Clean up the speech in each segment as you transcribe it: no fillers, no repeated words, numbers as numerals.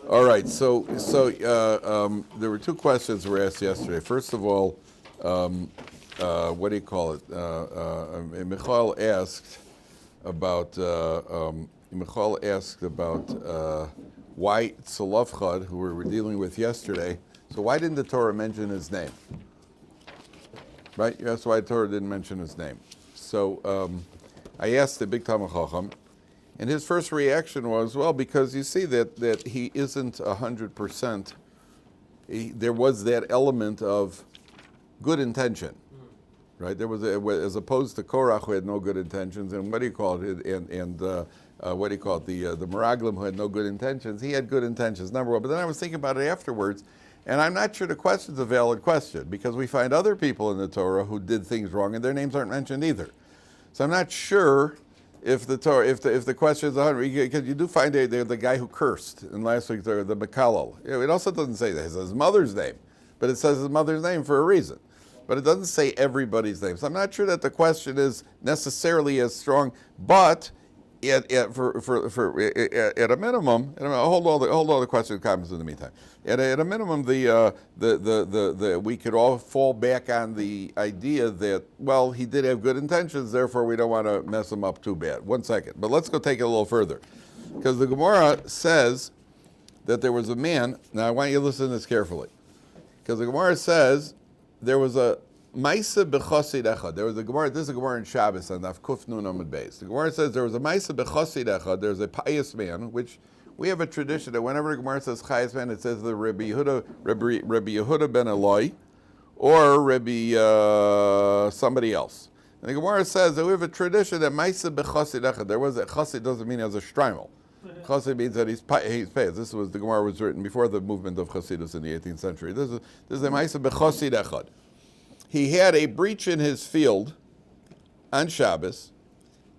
All right, so there were two questions that were asked yesterday. First of all, what do you call it? Michal asked about why Tzolovchad, who we were dealing with yesterday. So why didn't the Torah mention his name? Right? That's why the Torah didn't mention his name. So I asked the Big Talmid Chacham, and his first reaction was, well, because you see that he isn't 100%. There was that element of good intention, right? There was, as opposed to Korach, who had no good intentions, and what do you call it? The Meraglim, who had no good intentions. He had good intentions, number one. But then I was thinking about it afterwards, and I'm not sure the question's a valid question, because we find other people in the Torah who did things wrong, and their names aren't mentioned either. So I'm not sure if the question is 100, because you do find the guy who cursed in last week, the Mekalel. It also doesn't say that. It says his mother's name, but it says his mother's name for a reason. But it doesn't say everybody's name. So I'm not sure that the question is necessarily as strong, but at a minimum, hold all the questions and comments in the meantime. At a minimum, we could all fall back on the idea that, well, he did have good intentions, therefore we don't want to mess him up too bad. 1 second, but let's go take it a little further, because the Gemara says that there was a man. Now I want you to listen to this carefully, because the Gemara says there was a Maisa b'chosid echad. There was a Gemara. This is a Gemara in Shabbos on Daf Kuf Nun Amud Beis. The Gemara says there was a Maisa b'chosid echad. There's a pious man, which we have a tradition that whenever the Gemara says pious man, it says the Rabbi Yehuda ben Eloi, or Rabbi somebody else. And the Gemara says that we have a tradition that Maisa b'chosid echad. There was a chosid doesn't mean as a shtreimel. Chosid means that he's pious. This was the Gemara was written before the movement of Chassidus in the 18th century. This is a Maisa b'chosid echad. He had a breach in his field on Shabbos,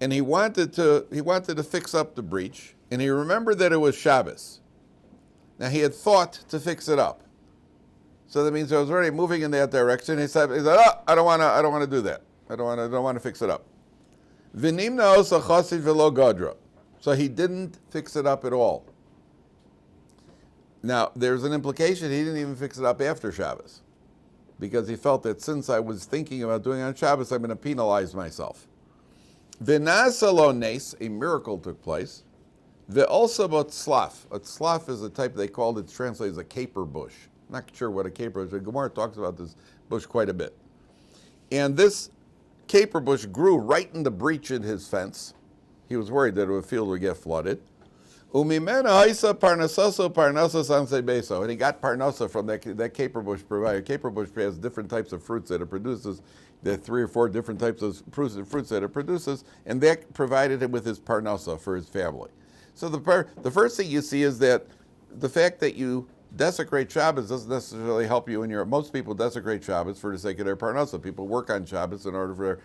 and he wanted to fix up the breach, and he remembered that it was Shabbos. Now he had thought to fix it up, so that means I was already moving in that direction. He said, "Oh, I don't want to do that. I don't want to fix it up." V'nimna osa chasid v'lo gadra. So he didn't fix it up at all. Now there's an implication he didn't even fix it up after Shabbos, because he felt that since I was thinking about doing it on Shabbos, I'm going to penalize myself. V'nasalo nes, a miracle took place. Ve'olsa b'tzlaf. A tzlaf is a type they called, it's translated as a caper bush. I'm not sure what a caper is. The Gemara talks about this bush quite a bit. And this caper bush grew right in the breach in his fence. He was worried that the field would get flooded. Umimena haisa parnasaso parnasas anse beso, and he got parnasa from that caper bush provided. Caper bush has different types of fruits that it produces. There are 3 or 4 different types of fruits that it produces, and that provided him with his parnasa for his family. So the first thing you see is that the fact that you desecrate Shabbos doesn't necessarily help you in your. Most people desecrate Shabbos for the sake of their parnasa. People work on Shabbos in order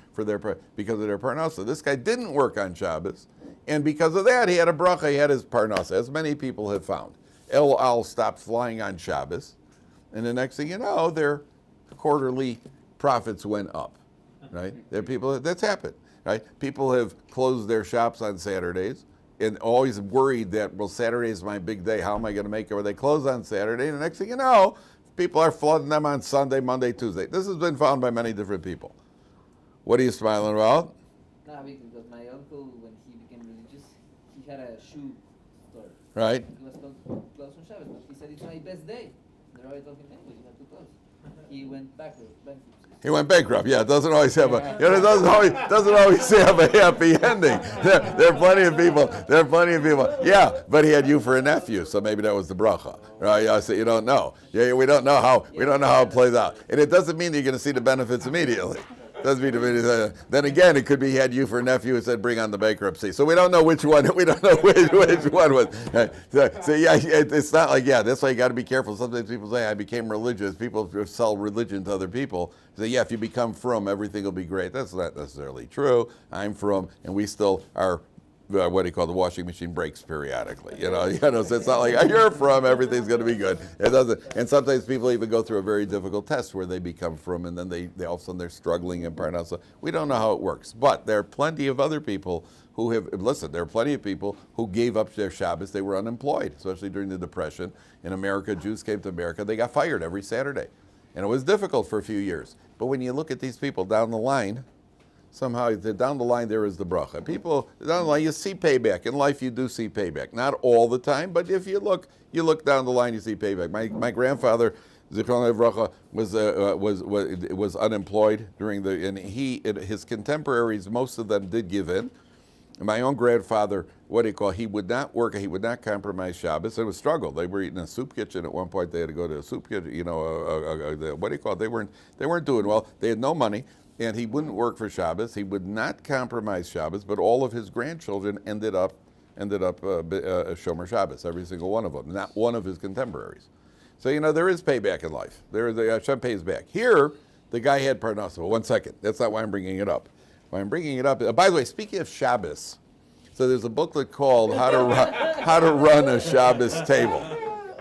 because of their parnasa. This guy didn't work on Shabbos, and because of that, he had a bracha. He had his parnasa, as many people have found. El Al stopped flying on Shabbos, and the next thing you know, their quarterly profits went up. Right? There are people that's happened. Right? People have closed their shops on Saturdays, and always worried that, well, Saturday is my big day. How am I going to make it? Or they close on Saturday, and the next thing you know, people are flooding them on Sunday, Monday, Tuesday. This has been found by many different people. What are you smiling about? No, because my uncle, when he became religious, he had a shoe store. Right. He was closed on Shabbos, but he said it's my best day. The rabbi told him, no, you have to close. He went bankrupt. He went bankrupt. Yeah, it doesn't always have it doesn't always have a happy ending. There are plenty of people. Yeah, but he had you for a nephew, so maybe that was the bracha, right? Yeah, so you don't know. Yeah, we don't know how it plays out, and it doesn't mean that you're going to see the benefits immediately. Doesn't mean then again, it could be he had you for a nephew and said bring on the bankruptcy. So we don't know which one. We don't know which one was. So yeah, it's not like that's why you got to be careful. Sometimes people say I became religious. People sell religion to other people. Say if you become frum, everything will be great. That's not necessarily true. I'm frum, and we still are. What do you call the washing machine breaks periodically? So it's not like you're from everything's going to be good. It doesn't. And sometimes people even go through a very difficult test where they become from, and then they all of a sudden they're struggling in parnasa. We don't know how it works, but there are plenty of other people who have, listen, there are plenty of people who gave up their Shabbos. They were unemployed, especially during the Depression. In America, Jews came to America. They got fired every Saturday. And it was difficult for a few years. But when you look at these people down the line, somehow down the line there is the bracha. People down the line, you see payback. In life, you do see payback. Not all the time, but if you look down the line, you see payback. My grandfather, Zichron Livracha, was unemployed during and his contemporaries, most of them did give in. My own grandfather, he would not work, he would not compromise Shabbos. It was a struggle. They were eating a soup kitchen at one point. They had to go to a soup kitchen, They weren't doing well. They had no money, and he wouldn't work for Shabbos. He would not compromise Shabbos, but all of his grandchildren ended up Shomer Shabbos, every single one of them, not one of his contemporaries. So, there is payback in life. Hashem pays back. Here, the guy had parnasa. Well, 1 second. That's not why I'm bringing it up. Why I'm bringing it up. By the way, speaking of Shabbos, so there's a booklet called How to Run a Shabbos Table.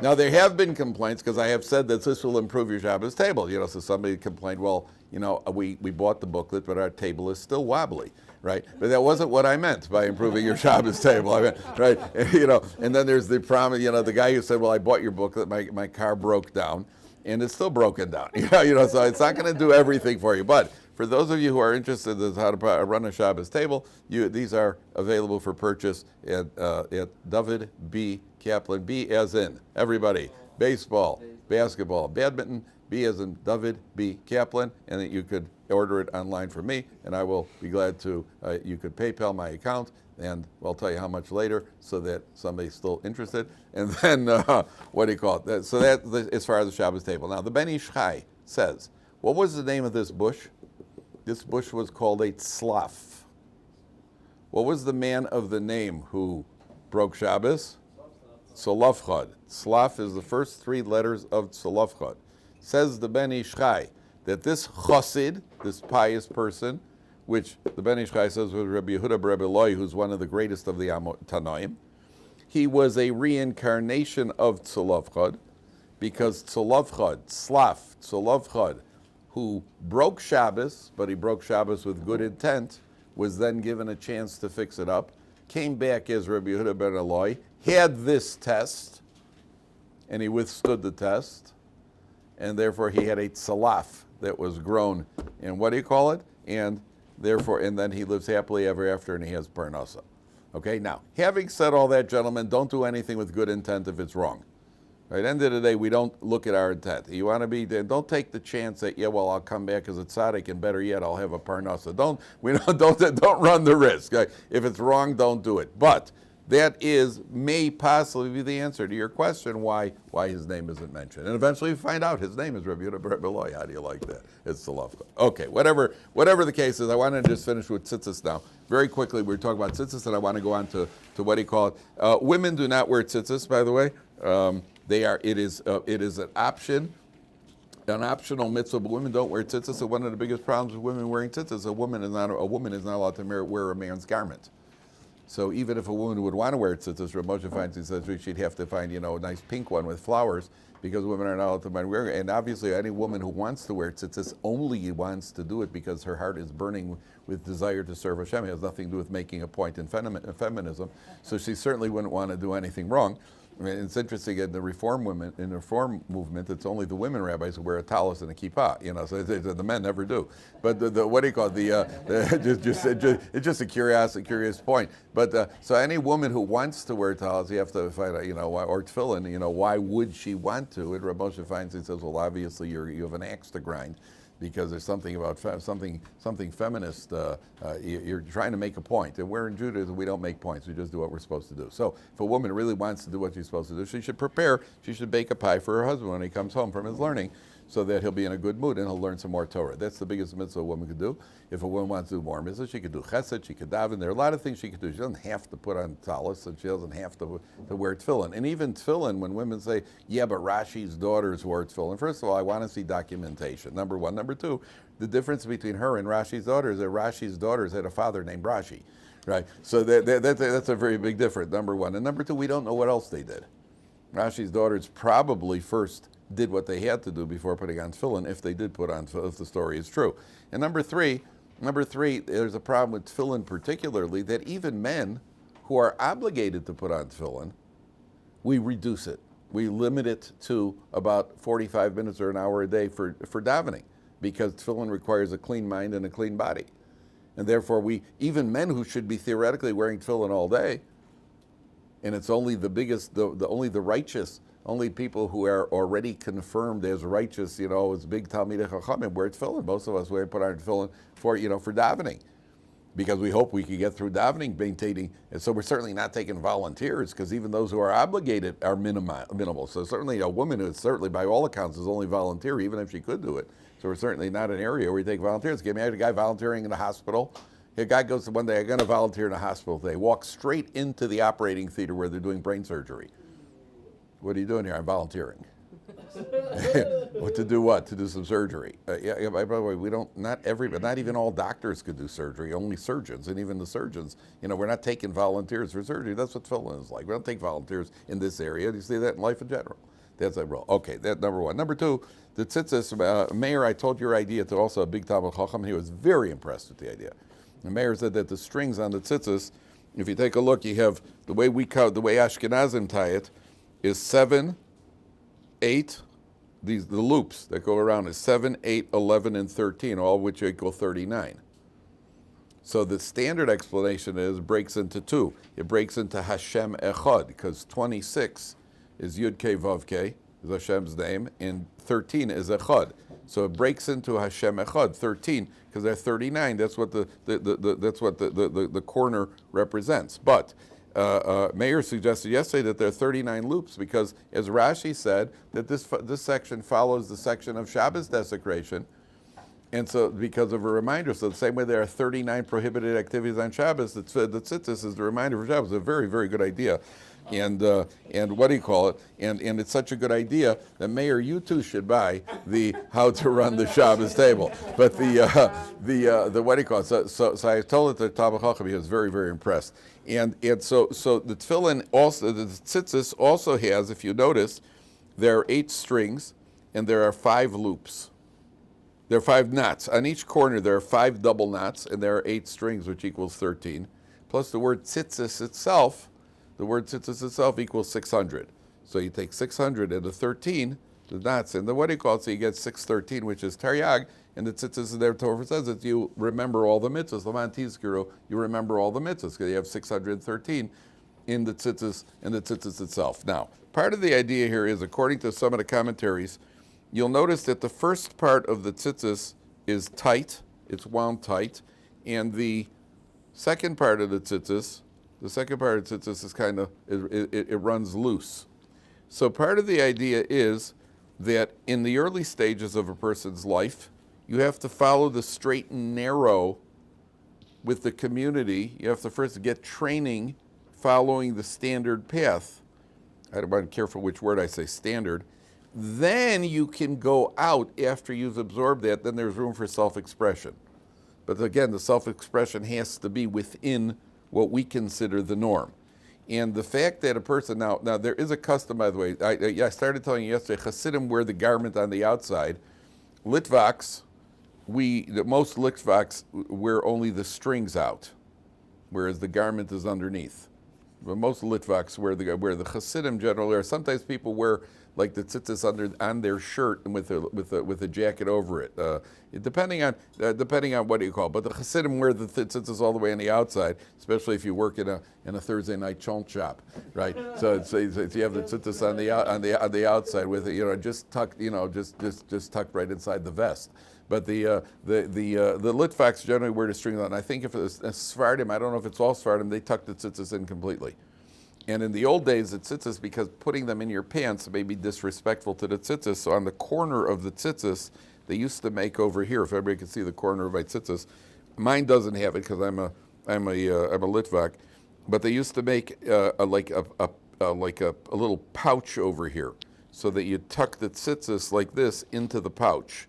Now, there have been complaints, because I have said that this will improve your Shabbos table. So somebody complained, we bought the booklet, but our table is still wobbly, right? But that wasn't what I meant by improving your Shabbos table, right? And then there's the problem, the guy who said, well, I bought your booklet, my car broke down, and it's still broken down. So it's not going to do everything for you. But for those of you who are interested in how to run a Shabbos table, these are available for purchase at Dovid B. Kaplan, B as in everybody, baseball, basketball, badminton, B as in Dovid B. Kaplan, and that you could order it online from me, and I will be glad to, you could PayPal my account, and I'll tell you how much later so that somebody's still interested. And then, So that, as far as the Shabbos table. Now, the Ben Ish Chai says, what was the name of this bush? This bush was called a tzlaf. What was the man of the name who broke Shabbos? Tzolofchad. Tzlaf is the first 3 letters of Tzolofchad. Says the Ben Ish Chai that this chassid, this pious person, which the Ben Ish Chai says was Rabbi Yehuda bar Rabbi Eloi, who's one of the greatest of the Tanoim, he was a reincarnation of Tzolofchad, because Tzolofchad, who broke Shabbos, but he broke Shabbos with good intent, was then given a chance to fix it up, came back as Rabbi Yehuda bar Eloi, had this test, and he withstood the test, and therefore he had a tzalaf that was grown, and and then he lives happily ever after, and he has parnasa. Okay, now, having said all that, gentlemen, don't do anything with good intent if it's wrong. Right, at the end of the day, we don't look at our intent. You want to be there, don't take the chance that, I'll come back as a tzaddik, and better yet, I'll have a parnasa. Don't run the risk. Right? If it's wrong, don't do it. But that may possibly be the answer to your question why his name isn't mentioned. And eventually you find out his name is Rabbi Yehuda bar Rabbi Eloi. How do you like that? It's Tzolofchad. Okay, whatever the case is, I want to just finish with tzitzis now. Very quickly, we're talking about tzitzis, and I want to go on to what he called. Women do not wear tzitzis, by the way. It is an option, an optional mitzvah, but women don't wear tzitzis. So one of the biggest problems with women wearing tzitzis, a woman is not allowed to wear a man's garment. So even if a woman would want to wear tzitzis, Moshe finds, he says she'd have to find, a nice pink one with flowers, because women are not allowed to wear it. And obviously any woman who wants to wear tzitzis only wants to do it because her heart is burning with desire to serve Hashem. It has nothing to do with making a point in feminism. So she certainly wouldn't want to do anything wrong. I mean, it's interesting in the Reform movement, it's only the women rabbis who wear a tallis and a kippah, so the men never do. But it's just a curious point. But so any woman who wants to wear tallis, you have to find out, or tefillin, why would she want to? And Rabbi Moshe finds, he says, well, obviously you have an axe to grind, because there's something about something feminist. You're trying to make a point, and we're in Judaism. We don't make points. We just do what we're supposed to do. So if a woman really wants to do what she's supposed to do, she should prepare. She should bake a pie for her husband when he comes home from his learning, so that he'll be in a good mood and he'll learn some more Torah. That's the biggest mitzvah a woman could do. If a woman wants to do more mitzvah, she could do chesed, she could daven. There are a lot of things she could do. She doesn't have to put on talis, and she doesn't have to wear tefillin. And even tefillin, when women say, yeah, but Rashi's daughters wore tefillin. First of all, I want to see documentation, number one. Number two, the difference between her and Rashi's daughters is that Rashi's daughters had a father named Rashi, right? So that's a very big difference, number one. And number two, we don't know what else they did. Rashi's daughters probably first did what they had to do before putting on tefillin, if they did put on, if the story is true. And number three, Number 3, there's a problem with tefillin particularly, that even men who are obligated to put on tefillin, we reduce it. We limit it to about 45 minutes or an hour a day for davening, because tefillin requires a clean mind and a clean body. And therefore, even men who should be theoretically wearing tefillin all day, and it's only only the righteous, only people who are already confirmed as righteous, as big Talmidei Chachamim wear tefillin. Most of us put on tefillin for davening, because we hope we can get through davening, maintaining. And so we're certainly not taking volunteers, because even those who are obligated are minimal. So certainly a woman who certainly by all accounts is only volunteer, even if she could do it. So we're certainly not an area where we take volunteers. I had a guy volunteering in the hospital. A guy goes one day, I'm going to volunteer in a hospital today. Walks straight into the operating theater where they're doing brain surgery. What are you doing here? I'm volunteering. What to do? What to do? Some surgery. By the way, not even all doctors could do surgery. Only surgeons, and even the surgeons, we're not taking volunteers for surgery. That's what tefillin is like. We don't take volunteers in this area. You see that in life in general. That's a rule. Okay, that's number 1. Number 2, the tzitzis. Meir, I told your idea to also a big Talmid Chacham. He was very impressed with the idea. The Meir said that the strings on the tzitzis, if you take a look, you have the way Ashkenazim tie it is 7, 8. The loops that go around is 7, 8, 11, and 13, all of which equal 39. So the standard explanation breaks into 2. It breaks into Hashem Echad, because 26 is Yud Kei Vav Kei, is Hashem's name, and 13 is Echad. So it breaks into Hashem Echad, 13, because they're 39. That's what the corner represents. But Meir suggested yesterday that there are 39 loops, because, as Rashi said, that this section follows the section of Shabbos desecration, and so because of a reminder. So the same way there are 39 prohibited activities on Shabbos, the Tzitzis is the reminder for Shabbos. It's a very, very good idea. And what do you call it? And it's such a good idea that Meir, you too should buy the How to Run the Shabbos Table. But the what do you call it? So I told it to Talmid Chacham. He was very, very impressed. And so the tefillin also, the tzitzis also has, if you notice, there are 8 strings and there are 5 loops. There are 5 knots. On each corner there are 5 double knots, and there are 8 strings, which equals 13. Plus the word tzitzis itself. The word tzitzis itself equals 600. So you take 600 and the 13, the knots, and the what do you call it? So you get 613, which is Taryag, and the tzitzis is there. Torah says that you remember all the mitzvahs. Laman tizkuru, you remember all the mitzvahs, because you have 613 in the tzitzis and the tzitzis itself. Now, part of the idea here is, according to some of the commentaries, you'll notice that the first part of the tzitzis is tight, it's wound tight, and the second part of the tzitzis is kind of, it runs loose. So part of the idea is that in the early stages of a person's life, you have to follow the straight and narrow with the community. You have to first get training following the standard path. I'm careful which word I say, standard. Then you can go out after you've absorbed that. Then there's room for self-expression. But again, the self-expression has to be within what we consider the norm. And the fact that a person, now there is a custom, by the way, I started telling you yesterday, Hasidim wear the garment on the outside. Litvaks, most Litvaks wear only the strings out, whereas the garment is underneath. But most Litvaks wear the Hasidim generally, or sometimes people wear like the tzitzis on their shirt and with a jacket over it, depending on what do you call it. But the Hasidim wear the tzitzis all the way on the outside, especially if you work in a Thursday night chont shop, right? So you have the tzitzis on the outside with it, just tucked, just tucked right inside the vest. But the Litvaks generally wear the strings on. And I think if it's Sephardim, I don't know if it's all Sephardim, they tuck the tzitzis in completely. And in the old days, the tzitzis, because putting them in your pants may be disrespectful to the tzitzis, so on the corner of the tzitzis, they used to make over here, if everybody can see the corner of my tzitzis. Mine doesn't have it because I'm a Litvak, but they used to make a little pouch over here, so that you tuck the tzitzis like this into the pouch,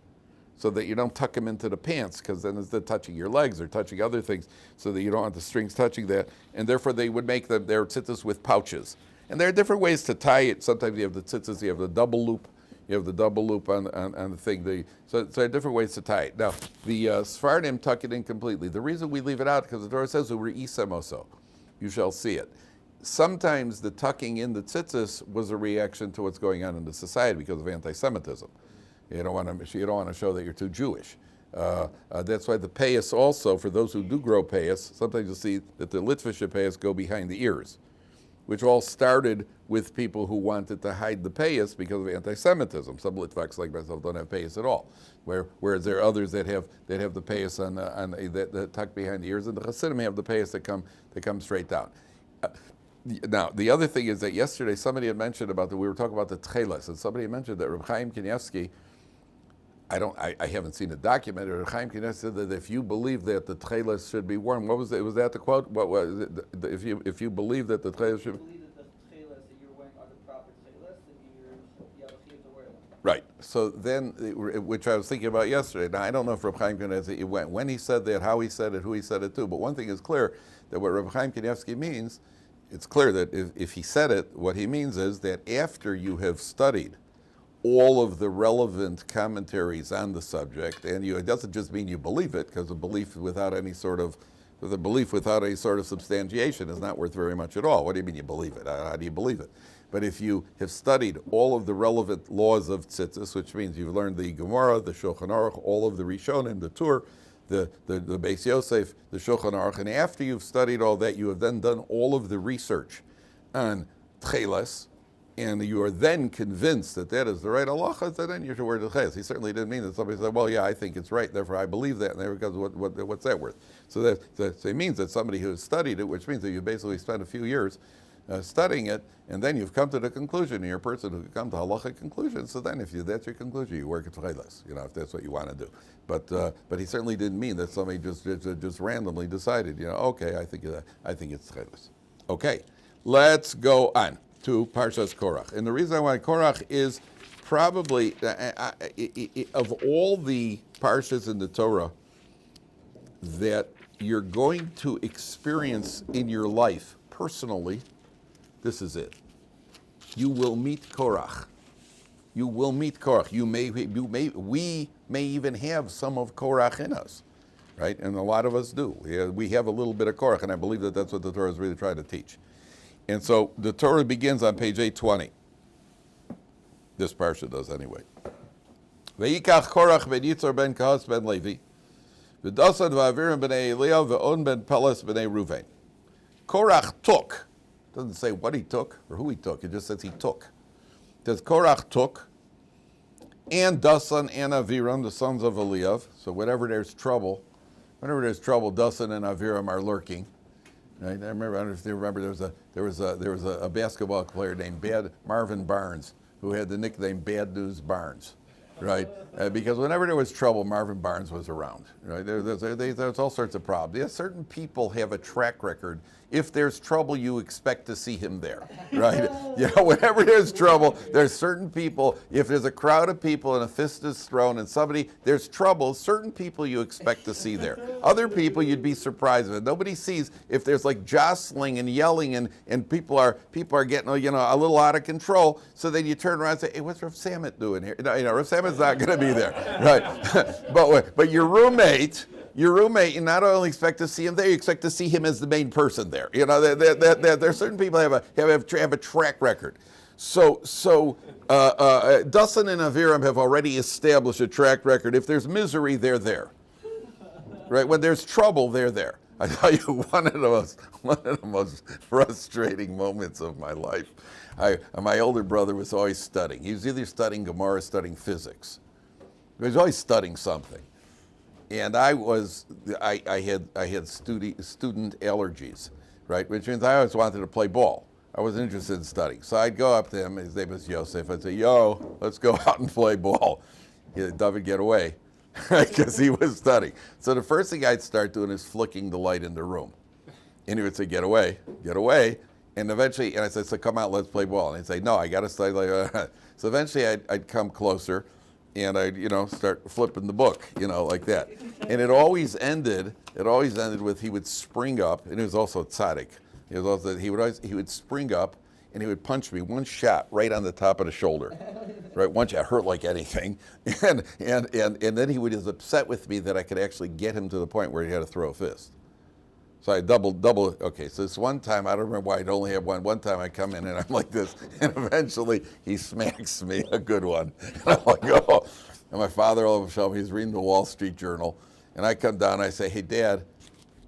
so that you don't tuck them into the pants, because then it's touching your legs or touching other things, so that you don't want the strings touching that. And therefore they would make their tzitzis with pouches. And there are different ways to tie it. Sometimes you have the tzitzis, you have the double loop, You have the double loop on the thing. So there are different ways to tie it. Now, the Sephardim tuck it in completely. The reason we leave it out, because the Torah says, "U're'isemoso," you shall see it. Sometimes the tucking in the tzitzis was a reaction to what's going on in the society because of anti-Semitism. You don't want to show that you're too Jewish. That's why the pious also, for those who do grow pious, sometimes you'll see that the Litvische pious go behind the ears, which all started with people who wanted to hide the pious because of anti-Semitism. Some Litvaks like myself don't have pious at all, whereas there are others that have the pious that tuck behind the ears, and the Hasidim have the pious that come straight down. Now, the other thing is that yesterday somebody had mentioned we were talking about the techeiles, and somebody had mentioned that Rabbi Chaim Kanievsky, I haven't seen it documented, Rabbi Chaim Kanievsky said that if you believe that the techeiles should be worn, what was it? Was that the quote? What was it? If you believe that the techeiles should be... That you're wearing are the proper techeiles, then you have a chiyuv to wear them. Right. So then, which I was thinking about yesterday. Now, I don't know if Rabbi Chaim Kanievsky went when he said that, how he said it, who he said it to, but one thing is clear, that what Rabbi Chaim Kanievsky means, it's clear that if he said it, what he means is that after you have studied all of the relevant commentaries on the subject, and it doesn't just mean you believe it, because a belief without any sort of substantiation is not worth very much at all. What do you mean you believe it? How do you believe it? But if you have studied all of the relevant laws of Tzitzis, which means you've learned the Gemara, the Shulchan Aruch, all of the Rishonim, the Torah, the Beis Yosef, the Shulchan Aruch, and after you've studied all that, you have then done all of the research on techeiles, and you are then convinced that that is the right halacha, then you should wear the techeiles. He certainly didn't mean that somebody said, well, yeah, I think it's right, therefore I believe that, and there goes, what's that worth? So it means that somebody who has studied it, which means that you basically spent a few years studying it, and then you've come to the conclusion, and you're a person who can come to halachic conclusions, so then if that's your conclusion, you wear techeiles, if that's what you want to do. But he certainly didn't mean that somebody just randomly decided, okay, I think it's techeiles. Okay, let's go on to Parshas Korach. And the reason I want Korach is probably, of all the Parshas in the Torah that you're going to experience in your life personally, this is it. You will meet Korach. You will meet Korach. We may even have some of Korach in us, right? And a lot of us do. We have a little bit of Korach, and I believe that that's what the Torah is really trying to teach. And so the Torah begins on page 820. This parsha does anyway. Ve'yikach Korach ben Yitzhar ben Kahas ben Levi, v'dasan v'avirim b'nei Eliyav v'on ben Peles b'nei Ruvain. Korach took. Doesn't say what he took or who he took. It just says he took. It says Korach took, and Dasan and Aviram, the sons of Eliyav. So whenever there's trouble, Dasan and Aviram are lurking. Right? I don't know if you remember, there was a basketball player named Marvin Barnes who had the nickname Bad News Barnes, right? Because whenever there was trouble, Marvin Barnes was around, right? There's all sorts of problems. Yeah, certain people have a track record. If there's trouble, you expect to see him there, right? Whenever there's trouble, there's certain people, if there's a crowd of people and a fist is thrown and there's trouble, certain people you expect to see there. Other people you'd be surprised with. Nobody sees if there's like jostling and yelling and people are getting a little out of control, so then you turn around and say, hey, what's Rav Samet doing here? Rav Samet's not going to be there, right? but your roommate, you not only expect to see him there, you expect to see him as the main person there. There are certain people who have a track record. So Dasan and Aviram have already established a track record. If there's misery, they're there. Right? When there's trouble, they're there. I tell you, one of the most frustrating moments of my life. My older brother was always studying. He was either studying Gemara or studying physics. He was always studying something. And I had student allergies, right? Which means I always wanted to play ball. I wasn't interested in studying. So I'd go up to him, his name was Yosef, I'd say, yo, let's go out and play ball. Dovid, get away, because he was studying. So the first thing I'd start doing is flicking the light in the room. And he would say, get away. And eventually, and I said, so come out, let's play ball. And he'd say, no, I got to study. So eventually I'd come closer, and I'd, start flipping the book, like that. And it always ended with he would spring up, and he was also tzaddik. He would spring up, and he would punch me one shot right on the top of the shoulder. right? Once you hurt like anything, and then he was upset with me that I could actually get him to the point where he had to throw a fist. So I double. Okay, so this one time, I don't remember why I'd only have one. One time I come in and I'm like this, and eventually he smacks me a good one. And I'm like, oh. And my father all of a sudden, he's reading the Wall Street Journal, and I come down and I say, hey, Dad,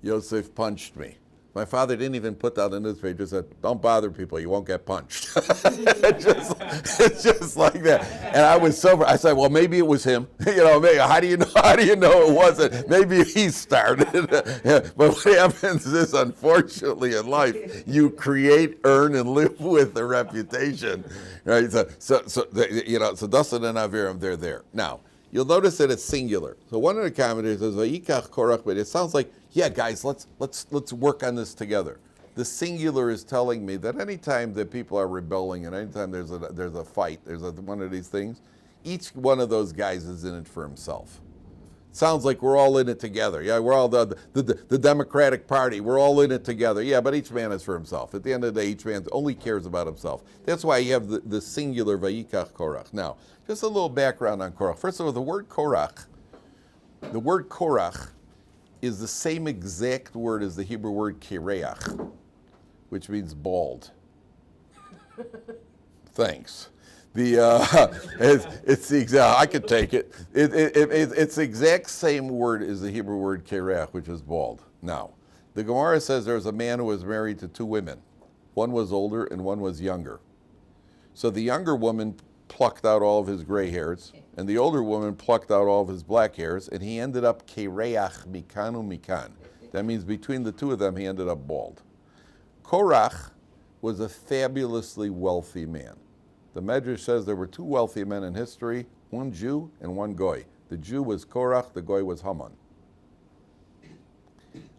Yosef punched me. My father didn't even put that in his newspaper. Just said, "Don't bother people. You won't get punched." It's just like that. And I was sober. I said, "Well, maybe it was him. Maybe, how do you know? How do you know it wasn't? Maybe he started." But what happens is, unfortunately, in life, you create, earn, and live with a reputation, right? So Dasan and Aviram, they're there now. You'll notice that it's singular. So one of the commentators says, "Vayikach Korach," but it sounds like, yeah, guys, let's work on this together. The singular is telling me that anytime that people are rebelling and anytime there's a fight, one of these things, each one of those guys is in it for himself. Sounds like we're all in it together. Yeah, we're all the Democratic Party. We're all in it together. Yeah, but each man is for himself. At the end of the day, each man only cares about himself. That's why you have the singular Vayikach Korach. Now, just a little background on Korach. First of all, the word Korach is the same exact word as the Hebrew word Kireach, which means bald. Thanks. It's the exact. I could take it. It's the exact same word as the Hebrew word Kireach, which is bald. Now, the Gemara says there was a man who was married to two women. One was older and one was younger. So the younger woman plucked out all of his gray hairs, and the older woman plucked out all of his black hairs, and he ended up Kireach mikanu mikan. That means between the two of them, he ended up bald. Korach was a fabulously wealthy man. The Medrash says there were two wealthy men in history, one Jew and one Goy. The Jew was Korach, the Goy was Haman.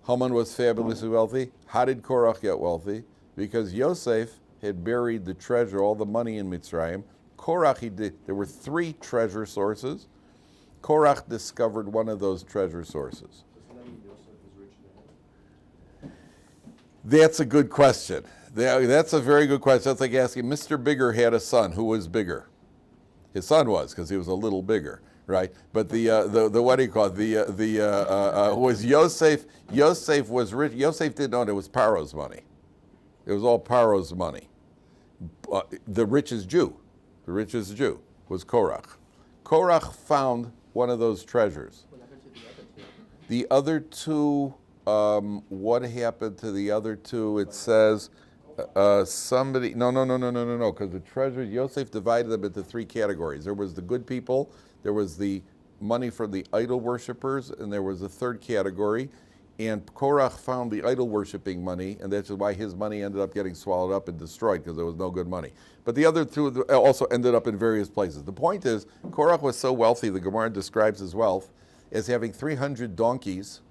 Haman was fabulously wealthy. How did Korach get wealthy? Because Yosef had buried the treasure, all the money in Mitzrayim. Korach, there were three treasure sources. Korach discovered one of those treasure sources. Doesn't that mean Yosef is rich now? That's a good question. That's a very good question. That's like asking, Mr. Bigger had a son. Who was bigger? His son was, because he was a little bigger, right? But the what do you call it? Was Yosef? Yosef was rich. Yosef didn't own it. It was Paro's money. It was all Paro's money. The richest Jew was Korach. Korach found one of those treasures. What happened to the other two? What happened to the other two? It says somebody. No. Because the treasure, Yosef divided them into three categories. There was the good people. There was the money for the idol worshippers, and there was a third category. And Korach found the idol worshiping money, and that's why his money ended up getting swallowed up and destroyed, because there was no good money. But the other two also ended up in various places. The point is, Korach was so wealthy, the Gemara describes his wealth as having 300 donkeys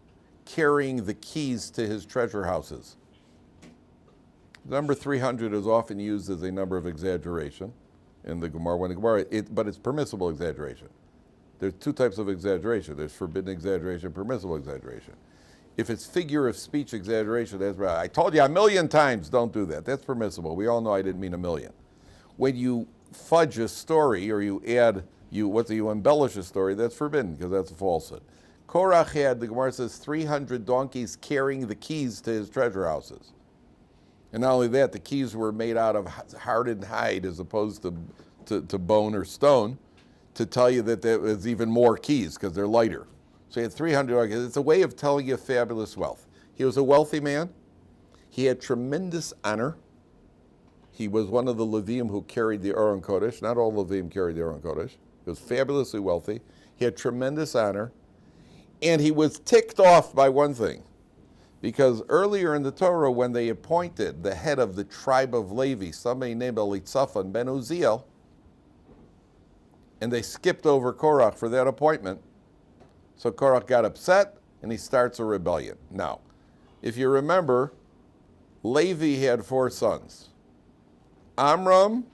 carrying the keys to his treasure houses. The number 300 is often used as a number of exaggeration in the Gemara. But it's permissible exaggeration. There's two types of exaggeration. There's forbidden exaggeration, permissible exaggeration. If it's figure of speech exaggeration, that's right. I told you a million times, don't do that. That's permissible. We all know I didn't mean a million. When you fudge a story or you embellish a story, that's forbidden because that's a falsehood. Korach had, the Gemara says, 300 donkeys carrying the keys to his treasure houses. And not only that, the keys were made out of hardened hide as opposed to bone or stone, to tell you that there was even more keys because they're lighter. So he had 300 donkeys. It's a way of telling you fabulous wealth. He was a wealthy man. He had tremendous honor. He was one of the Levim who carried the Aron Kodesh. Not all Levim carried the Aron Kodesh. He was fabulously wealthy. He had tremendous honor. And he was ticked off by one thing. Because earlier in the Torah, when they appointed the head of the tribe of Levi, somebody named Elitzaphan ben Uziel, and they skipped over Korach for that appointment, so Korach got upset, and he starts a rebellion. Now, if you remember, Levi had 4 sons. Amram,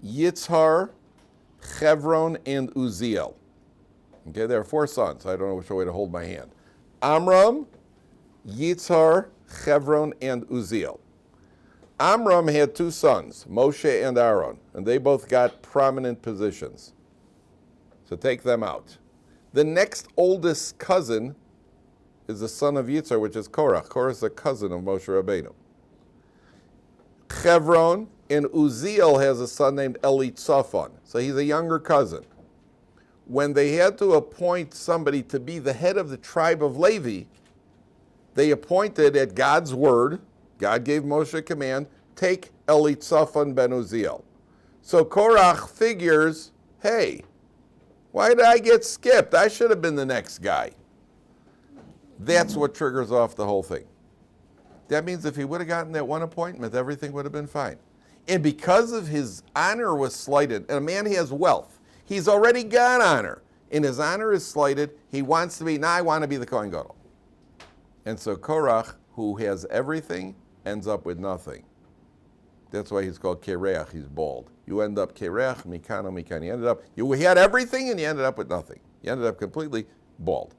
Yitzhar, Chevron, and Uziel. Okay, there are 4 sons. I don't know which way to hold my hand. Amram, Yitzhar, Chevron, and Uziel. Amram had two sons, Moshe and Aaron, and they both got prominent positions. So take them out. The next oldest cousin is the son of Yitzhar, which is Korach. Korach is a cousin of Moshe Rabbeinu. Chevron and Uziel has a son named Elitzaphan, so he's a younger cousin. When they had to appoint somebody to be the head of the tribe of Levi, they appointed at God's word, God gave Moshe a command, take Elitzaphan ben Uziel. So Korach figures, hey, why did I get skipped? I should have been the next guy. That's what triggers off the whole thing. That means if he would have gotten that one appointment, everything would have been fine. And because of his honor was slighted, and a man has wealth, he's already got honor, and his honor is slighted, he wants to be, now I want to be the Kohen Gadol. And so Korach, who has everything, ends up with nothing. That's why he's called Kereach, he's bald. You end up Kereach, Mikano, Mikan. You had everything and you ended up with nothing. You ended up completely bald.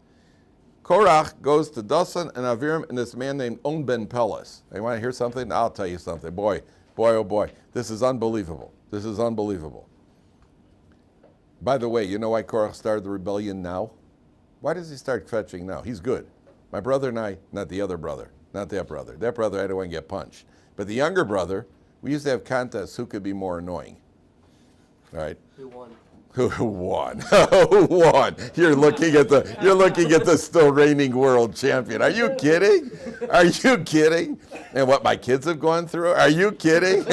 Korach goes to Dasan and Aviram and this man named On ben Peles. You want to hear something? I'll tell you something. Boy, oh boy, this is unbelievable. This is unbelievable. By the way, you know why Korach started the rebellion now? Why does he start fetching now? He's good. My brother and I, not the other brother, not that brother. That brother, I don't want to get punched. But the younger brother, we used to have contests who could be more annoying. All right? Who won? Who won? Who won? You're looking at the still reigning world champion. Are you kidding? Are you kidding? And what my kids have gone through? Are you kidding?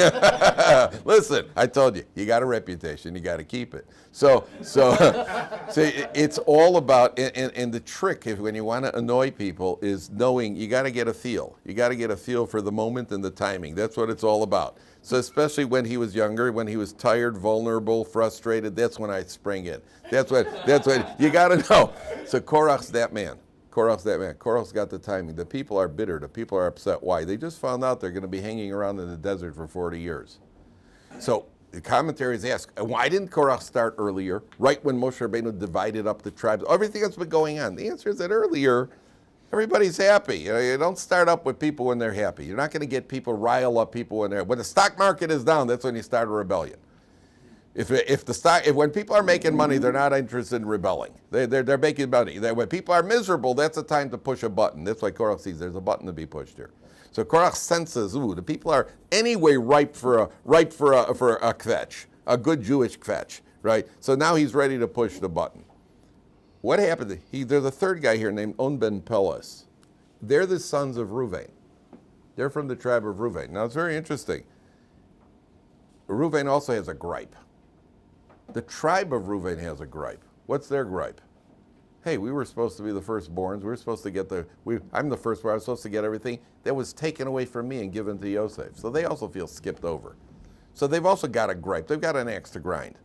Listen, I told you, you got a reputation, you got to keep it. So it's all about, and the trick, when you want to annoy people, is knowing you got to get a feel. You got to get a feel for the moment and the timing. That's what it's all about. So especially when he was younger, when he was tired, vulnerable, frustrated, that's when I spring in. That's what you got to know. So Korach's that man. Korach's got the timing. The people are bitter. The people are upset. Why? They just found out they're going to be hanging around in the desert for 40 years. So the commentaries ask, why didn't Korach start earlier, right when Moshe Rabbeinu divided up the tribes? Everything that's been going on. The answer is that earlier, everybody's happy. You don't start up with people when they're happy. You're not going to get people, rile up people when the stock market is down, that's when you start a rebellion. When people are making money, they're not interested in rebelling. They're making money. When people are miserable, that's the time to push a button. That's why Korach sees there's a button to be pushed here. So Korach senses, the people are anyway ripe for a kvetch, a good Jewish kvetch, right? So now he's ready to push the button. What happened? There's a third guy here named On ben Peles. They're the sons of Reuven. They're from the tribe of Reuven. Now it's very interesting. Reuven also has a gripe. The tribe of Reuven has a gripe. What's their gripe? Hey, we were supposed to be the firstborns. We were supposed to get I'm the firstborn. I was supposed to get everything that was taken away from me and given to Yosef. So they also feel skipped over. So they've also got a gripe. They've got an axe to grind.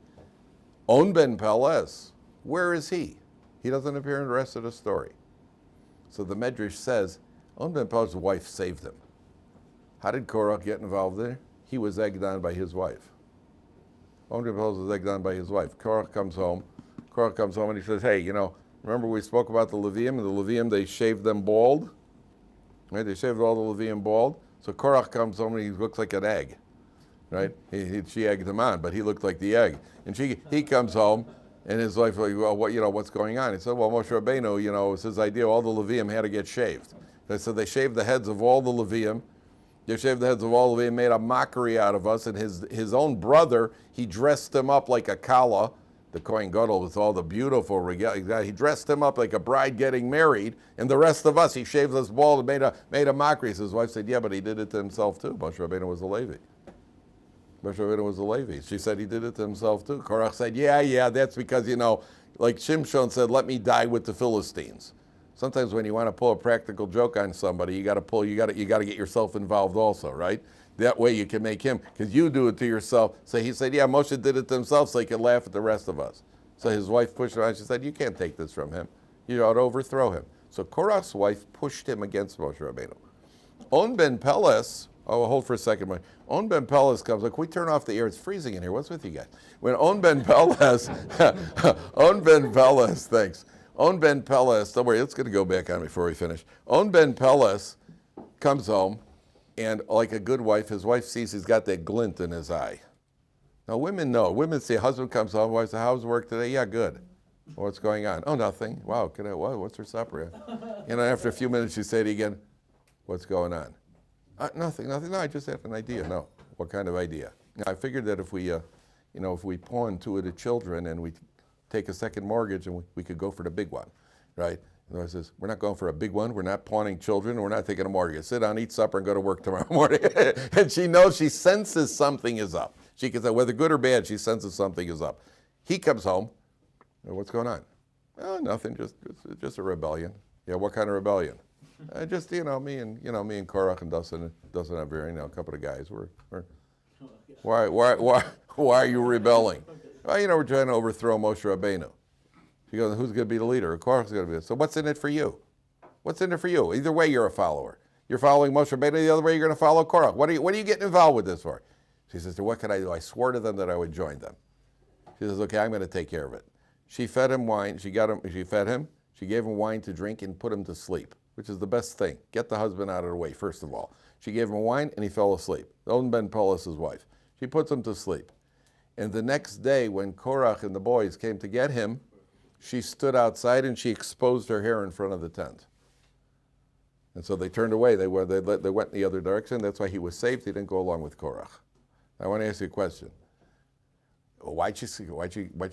On ben Peles, where is he? He doesn't appear in the rest of the story. So the Medrash says, On ben Peles' wife saved him. How did Korach get involved there? He was egged on by his wife. On ben Peles was egged on by his wife. Korach comes home and he says, hey, remember we spoke about the Levium, and the Levium, they shaved them bald? Right? They shaved all the Levium bald. So Korach comes home and he looks like an egg. Right? She egged him on, but he looked like the egg. And he comes home, and his wife, well, what's going on? He said, well, Moshe Rabbeinu, it's his idea, all the Levium had to get shaved. So they shaved the heads of all the Levium. They shaved the heads of all the Levium, made a mockery out of us, and his own brother, he dressed him up like a kala, the Kohen Gadol with all the beautiful regalia. He dressed him up like a bride getting married, and the rest of us, he shaved us bald and made a mockery. So his wife said, yeah, but he did it to himself too. Moshe Rabbeinu was a Levi. Moshe Rabbeinu was a Levi. She said he did it to himself too. Korach said, yeah, that's because, like Shimshon said, let me die with the Philistines. Sometimes when you want to pull a practical joke on somebody, you got to get yourself involved also, right? That way you can make him, because you do it to yourself. So he said, yeah, Moshe did it to himself so he could laugh at the rest of us. So his wife pushed him out. She said, you can't take this from him. You ought to overthrow him. So Korach's wife pushed him against Moshe Rabbeinu. On ben Peles, hold for a second. On ben Peles comes, look, we turn off the air. It's freezing in here. What's with you guys? When On ben Peles, thanks. On ben Peles, don't worry, it's going to go back on before we finish. On ben Peles comes home, And like a good wife, his wife sees he's got that glint in his eye. Now women know. Women see husband comes home, wife says, how's work today? Yeah, good. Well, what's going on? Oh, nothing. Wow, what's her supper? And after a few minutes, she said again, what's going on? Nothing. No, I just had an idea. No, what kind of idea? Now, I figured that if we, if we pawn two of the children and we take a second mortgage and we could go for the big one, right? And I says, we're not going for a big one. We're not pawning children. We're not taking a mortgage. Sit down, eat supper, and go to work tomorrow morning. And she knows, she senses something is up. She can say, whether good or bad, she senses something is up. He comes home. What's going on? Oh, nothing. Just a rebellion. Yeah, what kind of rebellion? Just me and Korach and doesn't have very a couple of guys. Why are you rebelling? Well, we're trying to overthrow Moshe Rabbeinu. She goes, who's going to be the leader? Korach's going to be. So what's in it for you? What's in it for you? Either way, you're a follower. You're following Moshe Rabbeinu. The other way, you're going to follow Korach. What are you getting involved with this for? She says, what can I do? I swore to them that I would join them. She says, okay, I'm going to take care of it. She fed him wine. She fed him. She gave him wine to drink and put him to sleep, which is the best thing. Get the husband out of the way, first of all. She gave him wine and he fell asleep. Own Ben Pelis' wife. She puts him to sleep. And the next day, when Korach and the boys came to get him, she stood outside and she exposed her hair in front of the tent. And so they turned away. They went in the other direction. That's why he was saved. He didn't go along with Korach. I want to ask you a question. Why'd she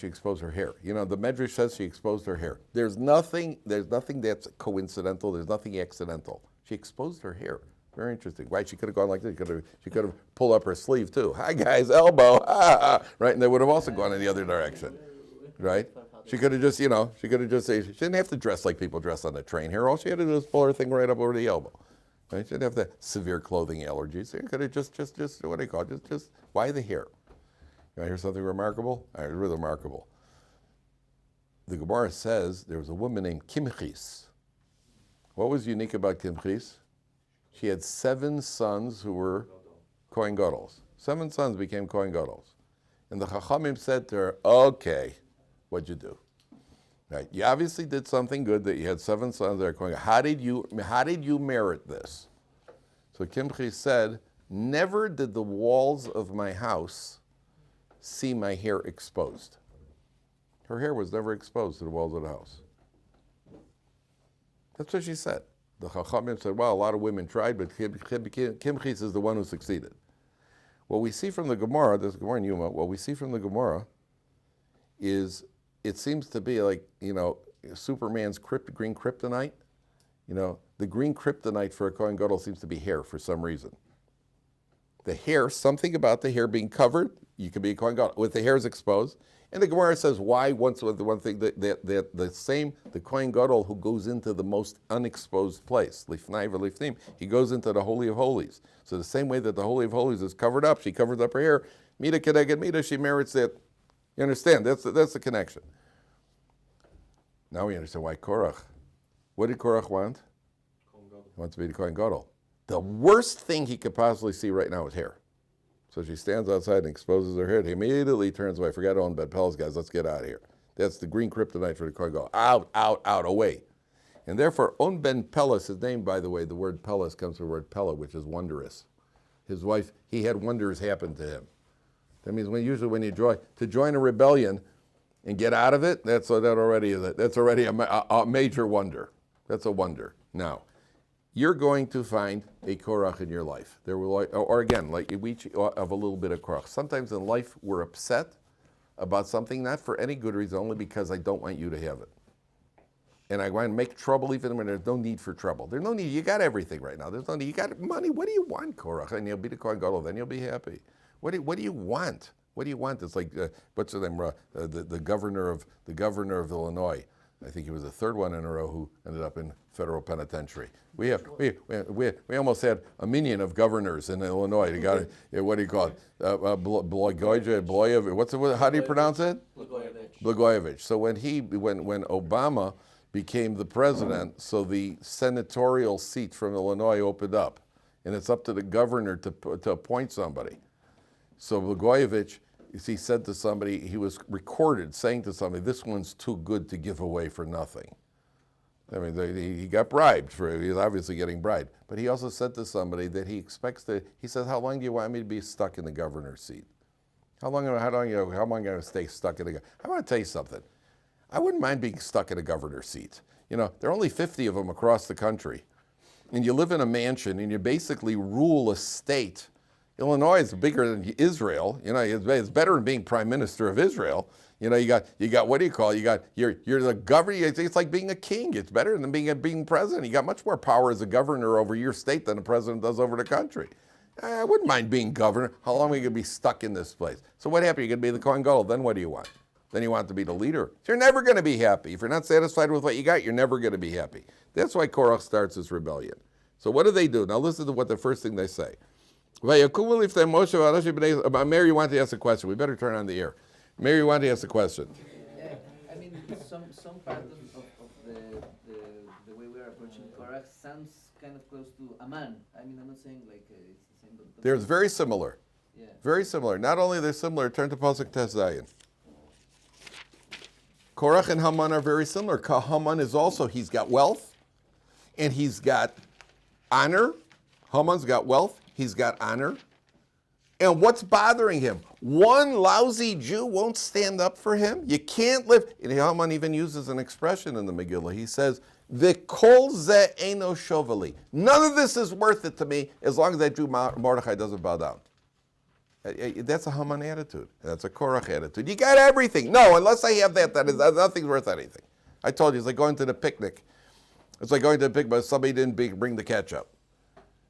expose her hair? The Medrash says she exposed her hair. There's nothing that's coincidental. There's nothing accidental. She exposed her hair. Very interesting. Right? She could have gone like this. She could have pulled up her sleeve too. Hi guys, elbow. Right? And they would have also gone in the other direction. Right? She could have just, she didn't have to dress like people dress on the train here. All she had to do was pull her thing right up over the elbow. Right? She didn't have the severe clothing allergies. She could have just what do you call it? Just why the hair? You want to hear something remarkable? All right, really remarkable. The Gemara says there was a woman named Kimchis. What was unique about Kimchis? She had 7 sons who were Kohen Gadol. 7 sons became Kohen Gadol. And the Chachamim said to her, okay, what'd you do? Right? You obviously did something good that you had 7 sons that are Kohen Gadol. How did you merit this? So Kimchis said, never did the walls of my house see my hair exposed. Her hair was never exposed to the walls of the house. That's what she said. The Chachamim said, well, a lot of women tried, but Kimchis is the one who succeeded. What we see from the Gemara, this Gemara in Yuma, what we see from the Gemara is it seems to be like, Superman's green kryptonite. The green kryptonite for a Kohen Gadol seems to be hair for some reason. The hair, something about the hair being covered, you can be a Kohen Gadol. With the hairs exposed, and the Gemara says why once with the one thing that the Kohen Gadol who goes into the most unexposed place, lifnai v'lifnim, he goes into the Holy of Holies. So the same way that the Holy of Holies is covered up, she covers up her hair. Mida kedeged mida, she merits that. You understand? That's the connection. Now we understand why Korach. What did Korach want? He wants to be the Kohen Gadol. The worst thing he could possibly see right now is hair. So she stands outside and exposes her hair. He immediately turns away. Forget on bed Pelis, guys. Let's get out of here. That's the green kryptonite for the Kohen Gadol. Out, away. And therefore, On Ben Pelis, his name, by the way, the word Pelis comes from the word Pella, which is wondrous. His wife, he had wonders happen to him. That means when you join a rebellion and get out of it, that's already a major wonder. That's a wonder. Now, you're going to find a Korach in your life. There will, or again, like we each have a little bit of Korach. Sometimes in life we're upset about something, not for any good reason, only because I don't want you to have it. And I want to make trouble even when there's no need for trouble. There's no need. You got everything right now. There's no need. You got money. What do you want, Korach? And you'll be the Kohen Gadol. Then you'll be happy. What do you want? What do you want? It's like what's his name? The governor of Illinois. I think he was the 3rd one in a row who ended up in federal penitentiary. We almost had a minion of governors in Illinois. You got what do you call it? Blagojevich. How do you pronounce it? Blagojevich. So when Obama became the president, so the senatorial seat from Illinois opened up, and it's up to the governor to appoint somebody. So Blagojevich, he said to somebody, he was recorded saying to somebody, this one's too good to give away for nothing. I mean, he got bribed he's obviously getting bribed. But he also said to somebody that he says, how long do you want me to be stuck in the governor's seat? How long am I going to stay stuck in I want to tell you something. I wouldn't mind being stuck in a governor's seat. There are only 50 of them across the country. And you live in a mansion and you basically rule a state. Illinois is bigger than Israel. It's better than being prime minister of Israel. You got what do you call it? You're the governor. It's like being a king. It's better than being president. You got much more power as a governor over your state than a president does over the country. I wouldn't mind being governor. How long are you going to be stuck in this place? So what happened? You're going to be the Kohen Gadol. Then what do you want? Then you want to be the leader. So you're never going to be happy. If you're not satisfied with what you got, you're never going to be happy. That's why Korach starts his rebellion. So what do they do? Now listen to what the first thing they say. Mary, you want to ask a question. We better turn on the air. Mary, you want to ask a question. Yeah, I mean, some part of the way we are approaching Korach sounds kind of close to Haman. I mean, I'm not saying like it's the same, but They're very similar. yeah. Very similar. Not only they're similar, turn to Pasuk Tes Zayin. Korach and Haman are very similar. Haman is also, he's got wealth and he's got honor. Haman's got wealth, he's got honor. And what's bothering him? One lousy Jew won't stand up for him. You can't live. And Haman even uses an expression in the Megillah. He says, "V'kol ze eino shoveli." None of this is worth it to me as long as that Jew Mordechai doesn't bow down. That's a Haman attitude. That's a Korach attitude. You got everything. No, unless I have that, nothing's worth anything. I told you, it's like going to the picnic. It's like going to the picnic, but somebody didn't bring the ketchup.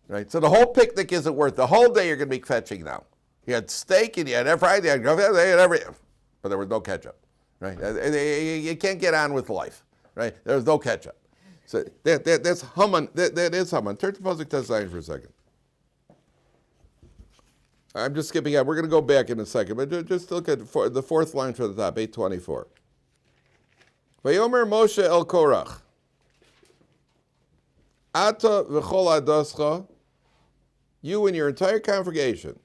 Right? So the whole picnic isn't worth the whole day you're going to be fetching now. You had steak and you had Friday, you had everything, but there was no ketchup. Right? You can't get on with life. Right? There was no ketchup. So that's Haman. That is Haman. Turn to Pasuk Tes Zayin for a second. I'm just skipping out. We're going to go back in a second, but just look at the fourth line from the top, 824. Vayomer Moshe el Korach, Ata v'chol adascha, you and your entire congregation,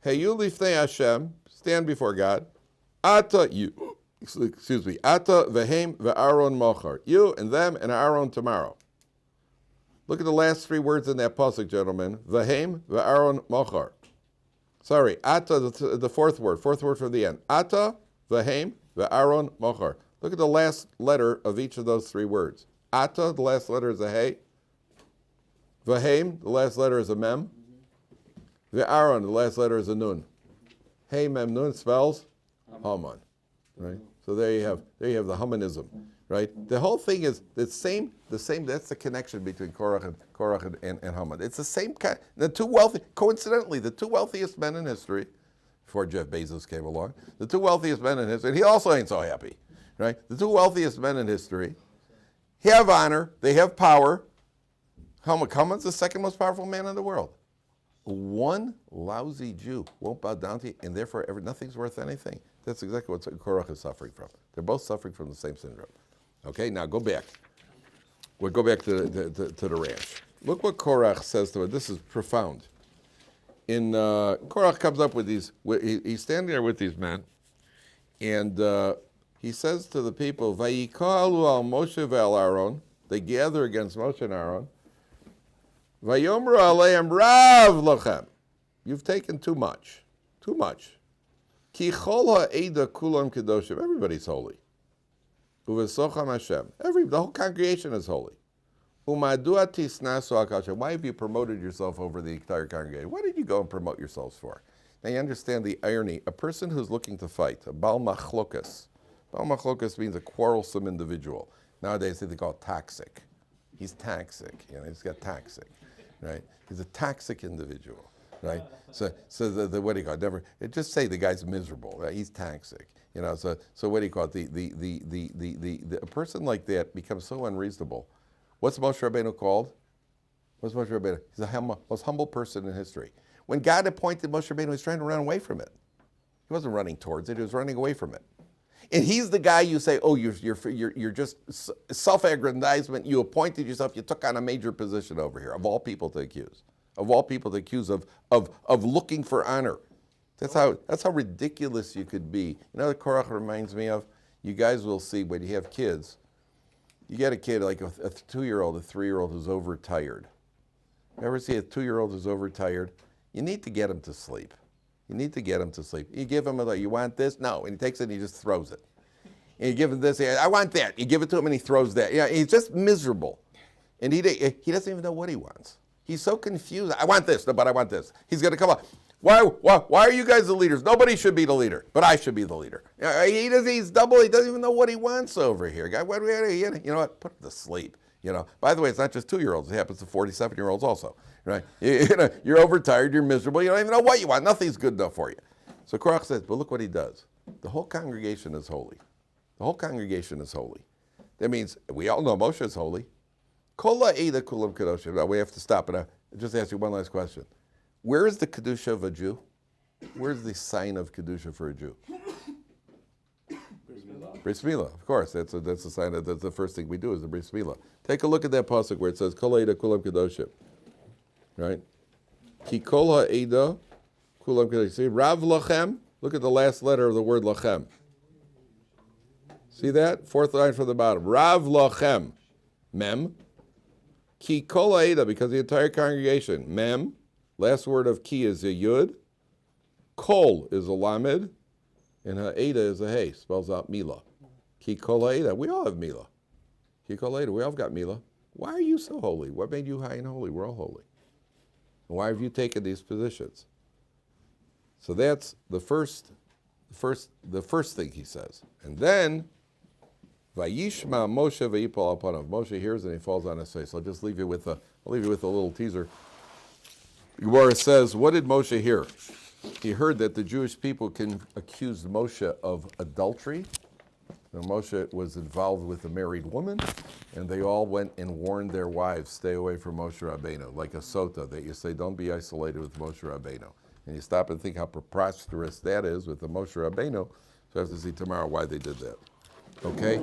Heyu lifnei Hashem, stand before God, Ata, you, excuse me, Ata v'hem v'Aaron mochar, you and them and Aaron tomorrow. Look at the last three words in that pasuk, gentlemen. V'hem v'Aaron mochar. Sorry, Ata, the fourth word from the end. Ata, v'hem, v'Aaron, mochar. Look at the last letter of each of those three words. Ata, the last letter is a hey. V'hem, the last letter is a mem. V'Aaron, the last letter is a nun. Hey, mem, nun spells Haman. Right? So there you have the Hamanism. Right? The whole thing is the same. That's the connection between Korach and Haman. It's the same kind. Coincidentally, the two wealthiest men in history, before Jeff Bezos came along, the two wealthiest men in history, and he also ain't so happy, right? The two wealthiest men in history have honor, they have power. Haman's the second most powerful man in the world. One lousy Jew won't bow down to you, and therefore nothing's worth anything. That's exactly what Korach is suffering from. They're both suffering from the same syndrome. Okay, now go back. We'll go back to the ranch. Look what Korach says to it. This is profound. Korach comes up with these, he's standing there with these men, and he says to the people, Vayikalu al Moshe ve'al Aaron, they gather against Moshe and Aaron, Vayomru aleim rav lochem, you've taken too much. Ki chol ha'eda kulam kedoshim, everybody's holy. Uvesocham Hashem. The whole congregation is holy. Umadua tisnasu akashem. Why have you promoted yourself over the entire congregation? What did you go and promote yourselves for? Now you understand the irony. A person who's looking to fight, a bal machlokas. Bal machlokas means a quarrelsome individual. Nowadays they call it toxic. He's toxic. He's got toxic, right? He's a toxic individual, right? So the what do you call it? Just say the guy's miserable. Right? He's toxic. So what do you call it? A person like that becomes so unreasonable. What's Moshe Rabbeinu called? He's the most humble person in history. When God appointed Moshe Rabbeinu, he was trying to run away from it. He wasn't running towards it; he was running away from it. And he's the guy you say, "Oh, you're just self-aggrandizement. You appointed yourself. You took on a major position over here. Of all people to accuse, of looking for honor." That's how ridiculous you could be. You know what Korach reminds me of? You guys will see when you have kids. You get a kid like a 2-year-old, a 3-year-old who's overtired. Ever see a 2-year-old who's overtired? You need to get him to sleep. You need to get him to sleep. You give him you want this? No. And he takes it and he just throws it. And you give him this, I want that. You give it to him and he throws that. Yeah, he's just miserable. And he doesn't even know what he wants. He's so confused. I want this, but I want this. He's going to come up. Why are you guys the leaders? Nobody should be the leader, but I should be the leader. He's double. He doesn't even know what he wants over here. Guy, you know what? Put him to sleep. By the way, it's not just 2-year-olds. It happens to 47-year-olds also. Right? You're overtired. You're miserable. You don't even know what you want. Nothing's good enough for you. So Korach says, but look what he does. The whole congregation is holy. The whole congregation is holy. That means we all know Moshe is holy. Kola Eda Kulam Kadoshim. Now we have to stop and just ask you one last question. Where is the Kedusha of a Jew? Where's the sign of Kedusha for a Jew? Bris Milah, of course. That's the sign. That's the first thing we do is the Bris Milah. Take a look at that pasuk where it says Kol Ha'eda Kulam Kedoshim. Right? Ki Kol Ha'eda Kulam Kedoshim. See, Rav Lachem. Look at the last letter of the word Lachem. See that? Fourth line from the bottom. Rav Lachem. Mem. Ki Kol Ha'eda, because the entire congregation. Mem. Last word of ki is a yud. Kol is a lamed. And ha'eda is a hey. Spells out milah. Ki kol ha'eda. We all have milah. Ki kol ha'eda. We all got milah. Why are you so holy? What made you high and holy? We're all holy. And why have you taken these positions? So that's the first thing he says. And then Vayishma Moshe v'yipol upon Moshe hears and he falls on his face. I'll just leave you with a little teaser. Gemara says, what did Moshe hear? He heard that the Jewish people accused Moshe of adultery. Now, Moshe was involved with a married woman, and they all went and warned their wives, stay away from Moshe Rabbeinu, like a sota that you say, don't be isolated with Moshe Rabbeinu. And you stop and think how preposterous that is with the Moshe Rabbeinu. So I have to see tomorrow why they did that. Okay?